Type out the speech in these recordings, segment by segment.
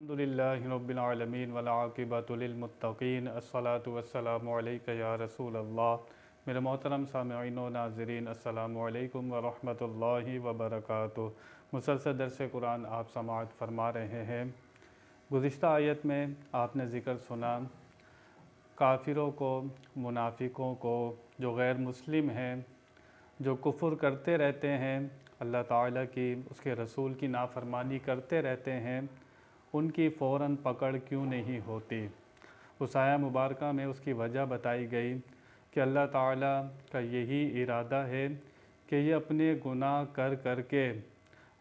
अल्हम्दुलिल्लाहि रब्बिल आलमीन वल आक़िबतु लिल मुत्तक़ीन अस्सलातु वस्सलामु अलैका या रसूल अल्लाह। मेरे मोहतरम सामिईन व नाज़रीन, अस्सलामु अलैकुम व रहमतुल्लाहि व बरकातुहू। मुसलसल दर्स कुरान आप समाअत फरमा रहे हैं। गुज़िश्ता आयत में आपने ज़िक्र सुना काफ़िरों को, मुनाफिकों को, जो गैर मुस्लिम हैं, जो कुफ़्र करते रहते हैं, अल्लाह ताला की, उसके रसूल की नाफरमानी करते रहते हैं, उनकी फ़ौरन पकड़ क्यों नहीं होती। उस आया मुबारका में उसकी वजह बताई गई कि अल्लाह ताला का यही इरादा है कि ये अपने गुनाह कर कर के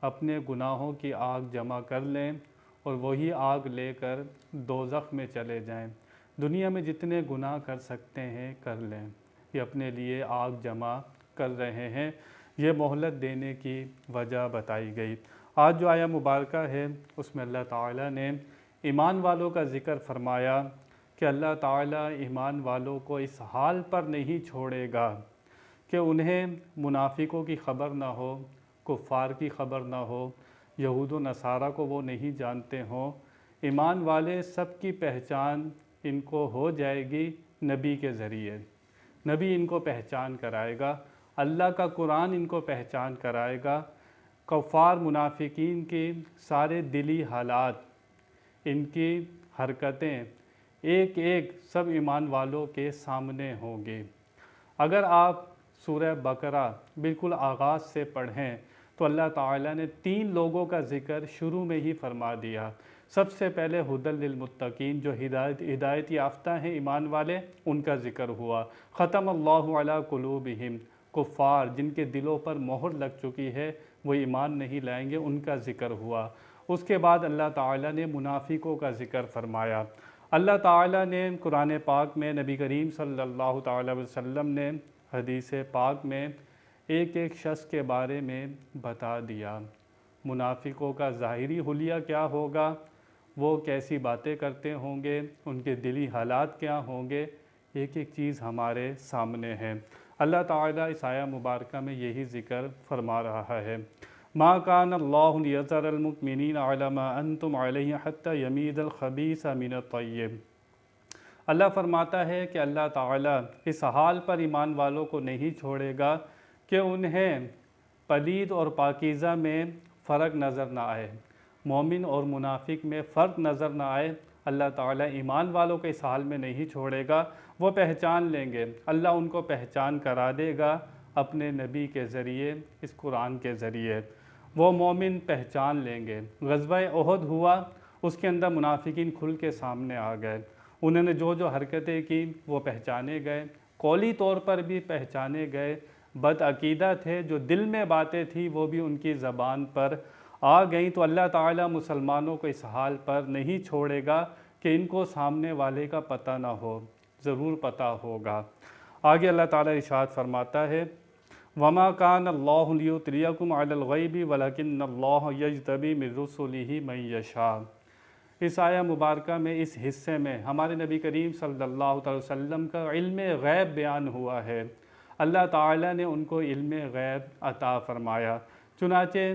अपने गुनाहों की आग जमा कर लें और वही आग लेकर दोज़ख में चले जाएं। दुनिया में जितने गुनाह कर सकते हैं कर लें, ये अपने लिए आग जमा कर रहे हैं। ये मोहलत देने की वजह बताई गई। आज जो आया मुबारका है उसमें अल्लाह ताला ने ईमान वालों का ज़िक्र फरमाया कि अल्लाह ताला ईमान वालों को इस हाल पर नहीं छोड़ेगा कि उन्हें मुनाफिकों की ख़बर ना हो, कुफ़ार की ख़बर ना हो, यहूद व नसारा को वो नहीं जानते हों। ईमान वाले सब की पहचान इनको हो जाएगी नबी के ज़रिए। नबी इनको पहचान कराएगा, अल्लाह का कुरान इनको पहचान कराएगा। कुफ़ार मुनाफिकीन के सारे दिली हालात, इनकी हरकतें एक एक सब ईमान वालों के सामने होंगे। अगर आप सूरह बकरा बिल्कुल आगाज़ से पढ़ें तो अल्लाह ताला ने 3 लोगों का ज़िक्र शुरू में ही फरमा दिया। सबसे पहले हुदल लिल मुत्तकीन, जो हिदायत याफ्ता हैं ईमान वाले, उनका ज़िक्र हुआ। ख़तम अल्लाहु अला कुलूबिहिम, कुफ़ार जिनके दिलों पर मोहर लग चुकी है, वो ईमान नहीं लाएंगे, उनका ज़िक्र हुआ। उसके बाद अल्लाह ताला ने मुनाफिकों का ज़िक्र फरमाया। अल्लाह ताला ने कुरान पाक में नबी करीम सल्लल्लाहु ताला अलैहि वसल्लम ने हदीस पाक में एक एक शख्स के बारे में बता दिया। मुनाफिकों का ज़ाहिरी हुलिया क्या होगा, वो कैसी बातें करते होंगे, उनके दिली हालात क्या होंगे, एक एक चीज़ हमारे सामने है। अल्लाह ताला इस आया मुबारका में यही ज़िक्र फरमा रहा है। मा कान अल्लाहु लियज़रल मुमिनीन अला मा अंतुम अलैहि हत्ता यमीज़ल खबीसा मिनत तय्यिब। अल्लाह फरमाता है कि अल्लाह ताला इस हाल पर ईमान वालों को नहीं छोड़ेगा कि उन्हें पलीद और पाकीज़ा में फ़र्क नज़र ना आए, मोमिन और मुनाफिक में फ़र्क नज़र ना आए। अल्लाह ताला ईमान वालों को इस हाल में नहीं छोड़ेगा, वो पहचान लेंगे। अल्लाह उनको पहचान करा देगा अपने नबी के ज़रिए, इस कुरान के ज़रिए वो मोमिन पहचान लेंगे। ग़ज़वा उहद हुआ, उसके अंदर मुनाफिकीन खुल के सामने आ गए। उन्होंने जो जो हरकतें की वो पहचाने गए, कौली तौर पर भी पहचाने गए। बदअकीदा थे, जो दिल में बातें थी वो भी उनकी ज़बान पर आ गई। तो अल्लाह ताला मुसलमानों को इस हाल पर नहीं छोड़ेगा कि इनको सामने वाले का पता ना हो, ज़रूर पता होगा। आगे अल्लाह ताला इरशाद फरमाता है, वमा कान अल्लाहु लियुत्रियकुम अलल गैबि वलकिन्नल्लाह यज्तबी मिर रुसुलिही मन यशा। इस आया मुबारका में, इस हिस्से में हमारे नबी करीम सल्लल्लाहु अलैहि वसल्लम का इल्म गैब बयान हुआ है। अल्लाह ताला ने उनको इल्म गैब अता फरमाया। चुनाचे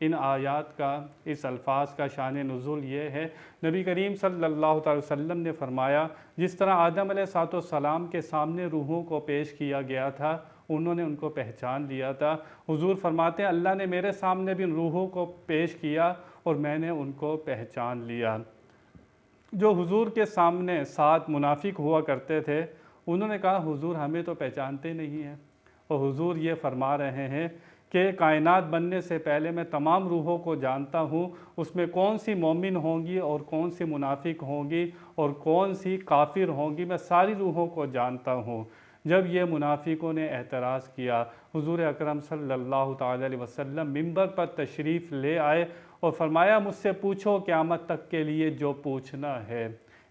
इन आयात का, इस अल्फाज का शान नुज़ुल ये है, नबी करीम सल्लल्लाहु अलैहि वसल्लम ने फरमाया, जिस तरह आदम अलैहिस्सलाम के सामने रूहों को पेश किया गया था, उन्होंने उनको पहचान लिया था। हुजूर फरमाते हैं, अल्लाह ने मेरे सामने भी रूहों को पेश किया और मैंने उनको पहचान लिया। जो हुजूर के सामने 7 मुनाफिक हुआ करते थे, उन्होंने कहा, हुजूर हमें तो पहचानते नहीं हैं। और हुजूर ये फरमा रहे हैं कि कायनात बनने से पहले मैं तमाम रूहों को जानता हूँ, उसमें कौन सी मोमिन होंगी और कौन सी मुनाफिक होंगी और कौन सी काफिर होंगी, मैं सारी रूहों को जानता हूँ। जब ये मुनाफिकों ने एतराज़ किया, हुजूर अकरम सल्लल्लाहु ताला अलैहि वसल्लम मिंबर पर तशरीफ़ ले आए और फरमाया, मुझसे पूछो क़यामत तक के लिए जो पूछना है।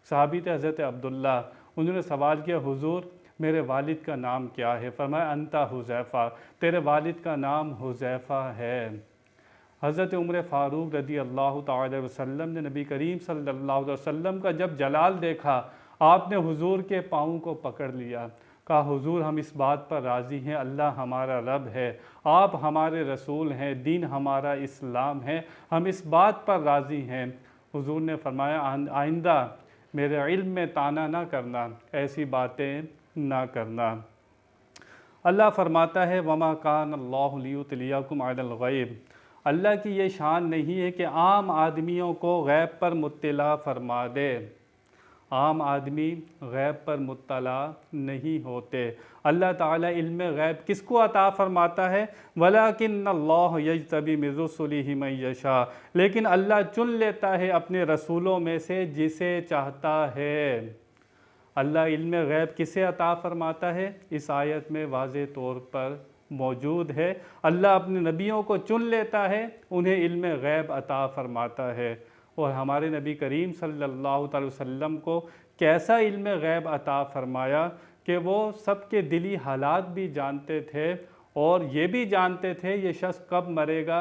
सहाबी थे हज़रत अब्दुल्ला, उन्होंने सवाल किया, हुजूर मेरे वालिद का नाम क्या है? फरमाया, अंता हुज़ैफ़ा, तेरे वालिद का नाम हुज़ैफ़ा है। हज़रत उमर फ़ारूक रदी अल्लाह ताला अलैहि वसल्लम ने नबी करीम सल्लल्लाहु अलैहि वसल्लम का जब जलाल देखा, आपने हुजूर के पाँव को पकड़ लिया, कहा, हुजूर हम इस बात पर राज़ी हैं, अल्लाह हमारा रब है, आप हमारे रसूल हैं, दीन हमारा इस्लाम है, हम इस बात पर राज़ी हैं। हुजूर ने फरमाया आइंदा मेरे इल्म में ताना ना करना, ऐसी बातें ना करना। अल्लाह फरमाता है वमा कान अल्लाहु लियुतलियकुम अलल गैब, अल्लाह की ये शान नहीं है कि आम आदमियों को गैब पर मुत्तला फरमा दे। आम आदमी गैब पर मुत्तला नहीं होते। अल्लाह ताला इल्म गैब किसको अता फरमाता है? वलाकिन्नल्लाह यज्तबी मिन रुसुलिहि मन यशा, लेकिन अल्लाह चुन लेता है अपने रसूलों में से जिसे चाहता है। अल्लाह इल्म गैब किसे अता फरमाता है? इस आयत में वाज़े तौर पर मौजूद है। अल्लाह अपने नबियों को चुन लेता है, उन्हें इल्म गैब अता फरमाता है। और हमारे नबी करीम सल्लल्लाहु अलैहि वसल्लम को कैसा इल्म गैब अता फरमाया कि वो सबके दिली हालात भी जानते थे और ये भी जानते थे ये शख्स कब मरेगा,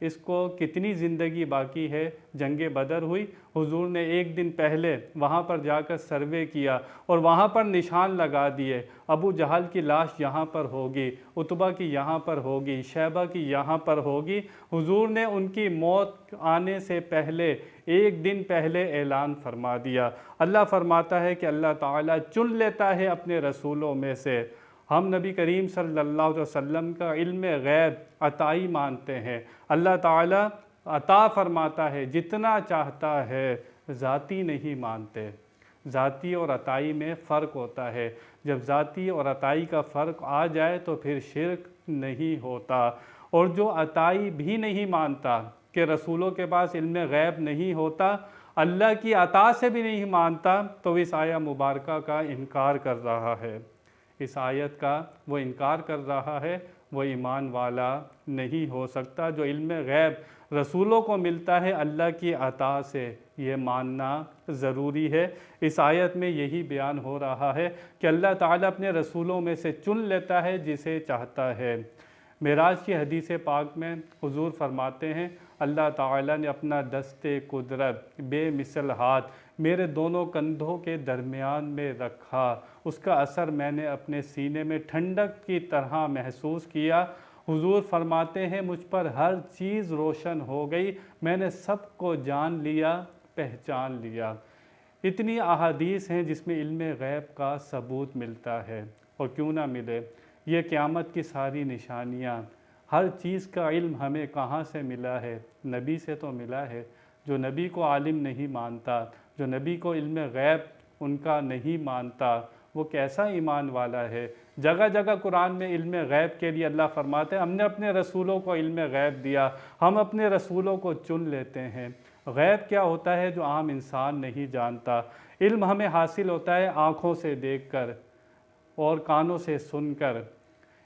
इसको कितनी ज़िंदगी बाकी है। जंग बदर हुई, हुजूर ने एक दिन पहले वहाँ पर जाकर सर्वे किया और वहाँ पर निशान लगा दिए, अबू जहल की लाश यहाँ पर होगी, उतबा की यहाँ पर होगी, शैबा की यहाँ पर होगी। हुजूर ने उनकी मौत आने से पहले एक दिन पहले ऐलान फरमा दिया। अल्लाह फरमाता है कि अल्लाह ताला चुन लेता है अपने रसूलों में से। हम नबी करीम सल्लल्लाहु अलैहि वसल्लम का इल्म गैब अताई मानते हैं। अल्लाह ताला अता फरमाता है जितना चाहता है, ज़ाती नहीं मानते। ज़ाती और अताई में फ़र्क होता है। जब ज़ाती और अताई का फ़र्क आ जाए तो फिर शिर्क नहीं होता। और जो अताई भी नहीं मानता कि रसूलों के पास इल्म गैब नहीं होता, अल्लाह की अता से भी नहीं मानता, तो इस आया मुबारका का इनकार कर रहा है। इस आयत का वो इनकार कर रहा है, वो ईमान वाला नहीं हो सकता। जो इल्म गैब रसूलों को मिलता है अल्लाह की अता से, ये मानना ज़रूरी है। इस आयत में यही बयान हो रहा है कि अल्लाह ताला अपने रसूलों में से चुन लेता है जिसे चाहता है। मेराज की हदीस पाक में हुजूर फरमाते हैं अल्लाह ताला ने अपना दस्ते कुदरत बेमिसल हाथ मेरे दोनों कंधों के दरमियान में रखा, उसका असर मैंने अपने सीने में ठंडक की तरह महसूस किया। हुजूर फरमाते हैं मुझ पर हर चीज़ रोशन हो गई, मैंने सबको जान लिया, पहचान लिया। इतनी अहादीस हैं जिसमें इल्म गैब का सबूत मिलता है। और क्यों ना मिले, ये क़यामत की सारी निशानियाँ, हर चीज़ का इल्म हमें कहाँ से मिला है? नबी से तो मिला है। जो नबी को आलिम नहीं मानता, जो नबी को इल्म गैब उनका नहीं मानता, वो कैसा ईमान वाला है? जगह जगह कुरान में इल्म गैब के लिए अल्लाह फरमाते हैं हमने अपने रसूलों को इल्म गैब दिया, हम अपने रसूलों को चुन लेते हैं। गैब क्या होता है जो आम इंसान नहीं जानता? इल्म हमें हासिल होता है आँखों से देखकर और कानों से सुनकर।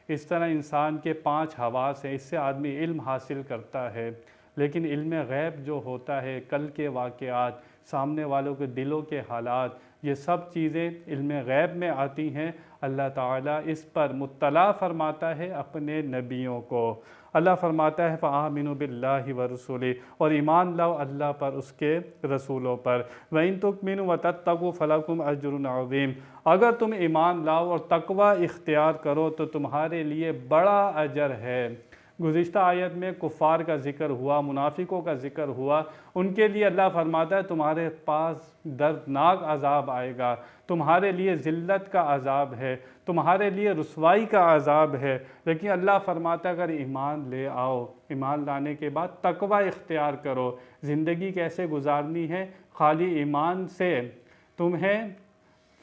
इस तरह इंसान के 5 हवास हैं, इससे आदमी इल्म हासिल करता है। लेकिन इल्म गैब जो होता है, कल के वाक़यात, सामने वालों के दिलों के हालात, ये सब चीज़ें इल्म गैब में आती हैं। अल्लाह ताला इस पर मुत्तला फरमाता है अपने नबियों को। अल्लाह फरमाता है फ़आमिनु बिल्लाहि व रसूलिही, और ईमान लाओ अल्लाह पर, उसके रसूलों पर। व इन तुमिनु व तत्तक़ू फ़लकुम अज्रुन अज़ीम, अगर तुम ईमान लाओ और तक़वा इख्तियार करो तो तुम्हारे लिए बड़ा अजर है। गुज़िश्ता आयत में कुफ़ार का ज़िक्र हुआ, मुनाफिकों का ज़िक्र हुआ। उनके लिए अल्लाह फरमाता है तुम्हारे पास दर्दनाक अज़ाब आएगा, तुम्हारे लिए ज़िल्लत का अज़ाब है, तुम्हारे लिए रुसवाई का अज़ाब है। लेकिन अल्लाह फरमाता है अगर ईमान ले आओ, ईमान लाने के बाद तक़वा इख्तियार करो। ज़िंदगी कैसे गुजारनी है? खाली ईमान से तुम्हें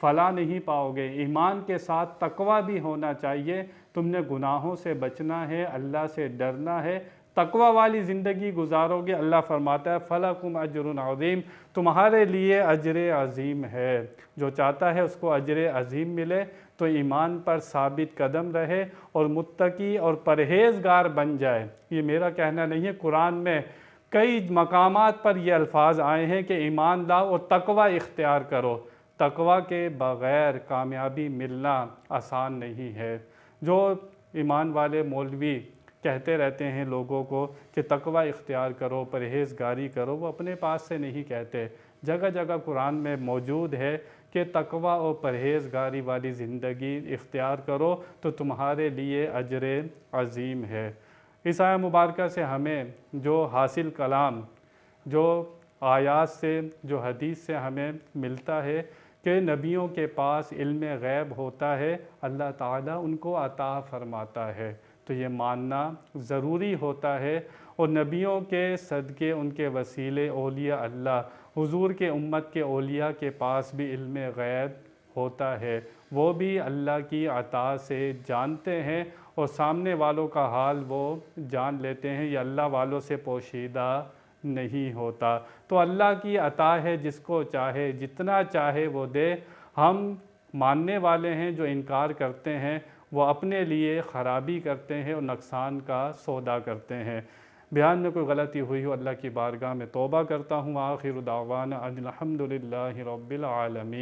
फला नहीं पाओगे, ईमान के साथ तक़वा भी होना चाहिए। तुमने गुनाहों से बचना है, अल्लाह से डरना है, तक़वा वाली ज़िंदगी गुजारोगे। अल्लाह फरमाता है फ़लकुम अज्रुन अज़ीम, तुम्हारे लिए अजर अज़ीम है। जो चाहता है उसको अजर अज़ीम मिले तो ईमान पर साबित कदम रहे और मुत्तकी और परहेज़गार बन जाए। ये मेरा कहना नहीं है, कुरान में कई मकामात पर ये अल्फाज आए हैं कि ईमान लाओ और तक़वा इख्तियार करो। तक़वा के बग़ैर कामयाबी मिलना आसान नहीं है। जो ईमान वाले मौलवी कहते रहते हैं लोगों को कि तक़वा इख्तियार करो, परहेज़गारी करो, वो अपने पास से नहीं कहते। जगह जगह कुरान में मौजूद है कि तक़वा और परहेज़गारी वाली ज़िंदगी इख्तियार करो तो तुम्हारे लिए अजर अज़ीम है। इस आया मुबारका से हमें जो हासिल कलाम, जो आयात से, जो हदीस से हमें मिलता है कि नबियों के पास इल्म गैब होता है, अल्लाह ताला उनको अता फरमाता है। तो ये मानना ज़रूरी होता है। और नबियों के सदक़े, उनके वसीले औलिया अल्लाह, हुज़ूर के उम्मत के औलिया के पास भी इल्म गैब होता है। वो भी अल्लाह की अता से जानते हैं और सामने वालों का हाल वो जान लेते हैं। ये अल्लाह वालों से पोशीदा नहीं होता। तो अल्लाह की अता है, जिसको चाहे जितना चाहे वो दे। हम मानने वाले हैं, जो इनकार करते हैं वो अपने लिए ख़राबी करते हैं और नुकसान का सौदा करते हैं। बयान में कोई गलती हुई हो, अल्लाह की बारगाह में तौबा करता हूँ। आखिर दावाना अनिल हम्दुलिल्लाहि रब्बिल आलमीन।